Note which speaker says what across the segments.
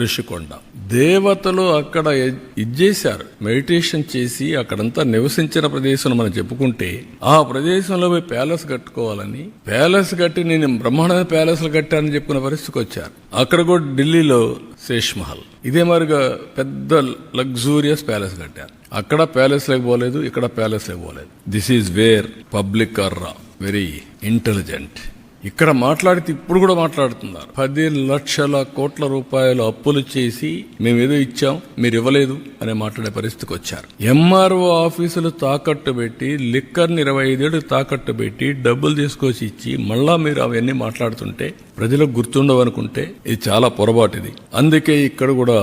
Speaker 1: ఋషికొండ. దేవతలు అక్కడ ఇచ్చేశారు, మెడిటేషన్ చేసి అక్కడంతా నివసించిన ప్రదేశం మనం చెప్పుకుంటే ఆ ప్రదేశంలో పోయి ప్యాలెస్ కట్టుకోవాలని, ప్యాలెస్ కట్టి నేను బ్రహ్మాండమైన ప్యాలెస్లు కట్టానని చెప్పుకునే పరిస్థితికి వచ్చారు. అక్కడ కూడా ఢిల్లీలో శేష్ మహల్ ఇదే మరిగా పెద్ద లగ్జూరియస్ ప్యాలెస్ కట్టారు. అక్కడ ప్యాలెస్ లేకపోలేదు, ఇక్కడ ప్యాలెస్ లేకపోలేదు. This is where public are very intelligent. ఇక్కడ మాట్లాడితే ఇప్పుడు కూడా మాట్లాడుతున్నారు. 10 లక్షల కోట్ల రూపాయలు అప్పులు చేసి మేమేదో ఇచ్చాం మీరు ఇవ్వలేదు అనే మాట్లాడే పరిస్థితికి వచ్చారు. ఎంఆర్ఓ ఆఫీసులు తాకట్టు పెట్టి, లిక్కర్ని 25 ఏళ్ళు తాకట్టు పెట్టి డబ్బులు తీసుకొచ్చి ఇచ్చి మళ్ళా మీరు అవన్నీ మాట్లాడుతుంటే ప్రజలకు గుర్తుండవనుకుంటే ఇది చాలా పొరపాటు. ఇది అందుకే ఇక్కడ కూడా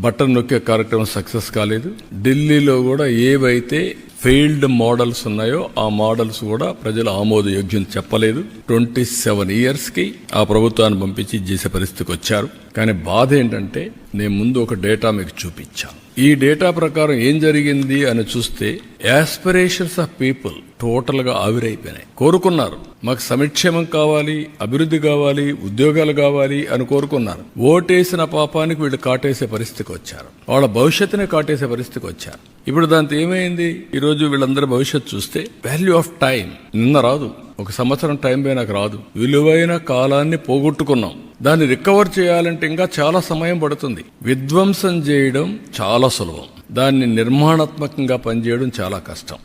Speaker 1: బటన్ నొక్కే కార్యక్రమం సక్సెస్ కాలేదు. ఢిల్లీలో కూడా ఏవైతే ఫెయిల్డ్ మోడల్స్ ఉన్నాయో ఆ మోడల్స్ కూడా ప్రజలు ఆమోదయోగ్యం చెప్పలేదు. 27 years కి ఆ ప్రభుత్వాన్ని పంపించి చేసే పరిస్థితికి వచ్చారు. కానీ బాధ ఏంటంటే నేను ముందు ఒక డేటా మీకు చూపించాను. ఈ డేటా ప్రకారం ఏం జరిగింది అని చూస్తే యాస్పిరేషన్స్ ఆఫ్ పీపుల్ టోటల్ గా ఆవిరైపోయినాయి. కోరుకున్నారు మాకు సంక్షేమం కావాలి, అభివృద్ధి కావాలి, ఉద్యోగాలు కావాలి అని కోరుకున్నారు. ఓటేసిన పాపానికి వీళ్ళు కాటేసే పరిస్థితికి వచ్చారు. వాళ్ళ భవిష్యత్తునే కాటేసే పరిస్థితికి వచ్చారు. ఇప్పుడు దాంతో ఏమైంది? ఈరోజు వీళ్ళందరి భవిష్యత్తు చూస్తే వాల్యూ ఆఫ్ టైం నిన్న రాదు, 1 సంవత్సరం టైం పోయినాక రాదు. విలువైన కాలాన్ని పోగొట్టుకున్నాం. దాన్ని రికవర్ చేయాలంటే ఇంకా చాలా సమయం పడుతుంది. విధ్వంసం చేయడం చాలా సులభం, దాన్ని నిర్మాణాత్మకంగా పనిచేయడం చాలా కష్టం.